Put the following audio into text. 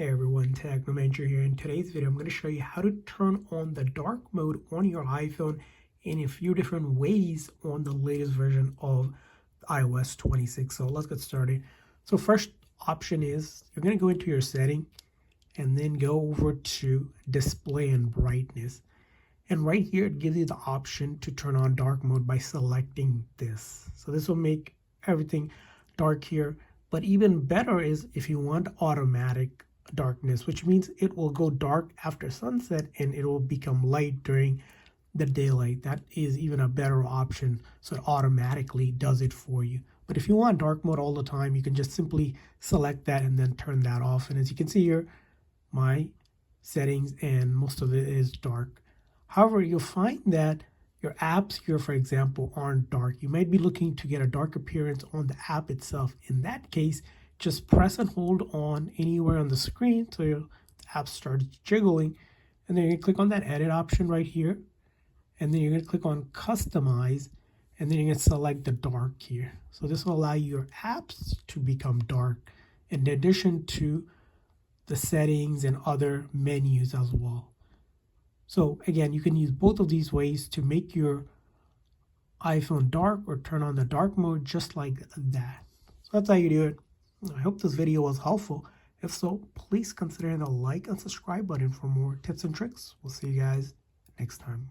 Hey everyone, Technomentary here. In today's video, I'm going to show you how to turn on the dark mode on your iPhone in a few different ways on the latest version of iOS 26. So let's get started. So first option is you're going to go into your setting and then go over to display and brightness. And right here, it gives you the option to turn on dark mode by selecting this. So this will make everything dark here. But even better is if you want automatic darkness, which means it will go dark after sunset and it will become light during the daylight. That is even a better option, so it automatically does it for you. But if you want dark mode all the time, you can just simply select that and then turn that off. And as you can see here, my settings and most of it is dark. However, you'll find that your apps here, for example, aren't dark. You might be looking to get a dark appearance on the app itself. In that case, just press and hold on anywhere on the screen so your app starts jiggling. And then you're going to click on that edit option right here. And then you're going to click on customize. And then you're going to select the dark here. So this will allow your apps to become dark in addition to the settings and other menus as well. So again, you can use both of these ways to make your iPhone dark or turn on the dark mode just like that. So that's how you do it. I hope this video was helpful. If so, please consider the like and subscribe button for more tips and tricks. We'll see you guys next time.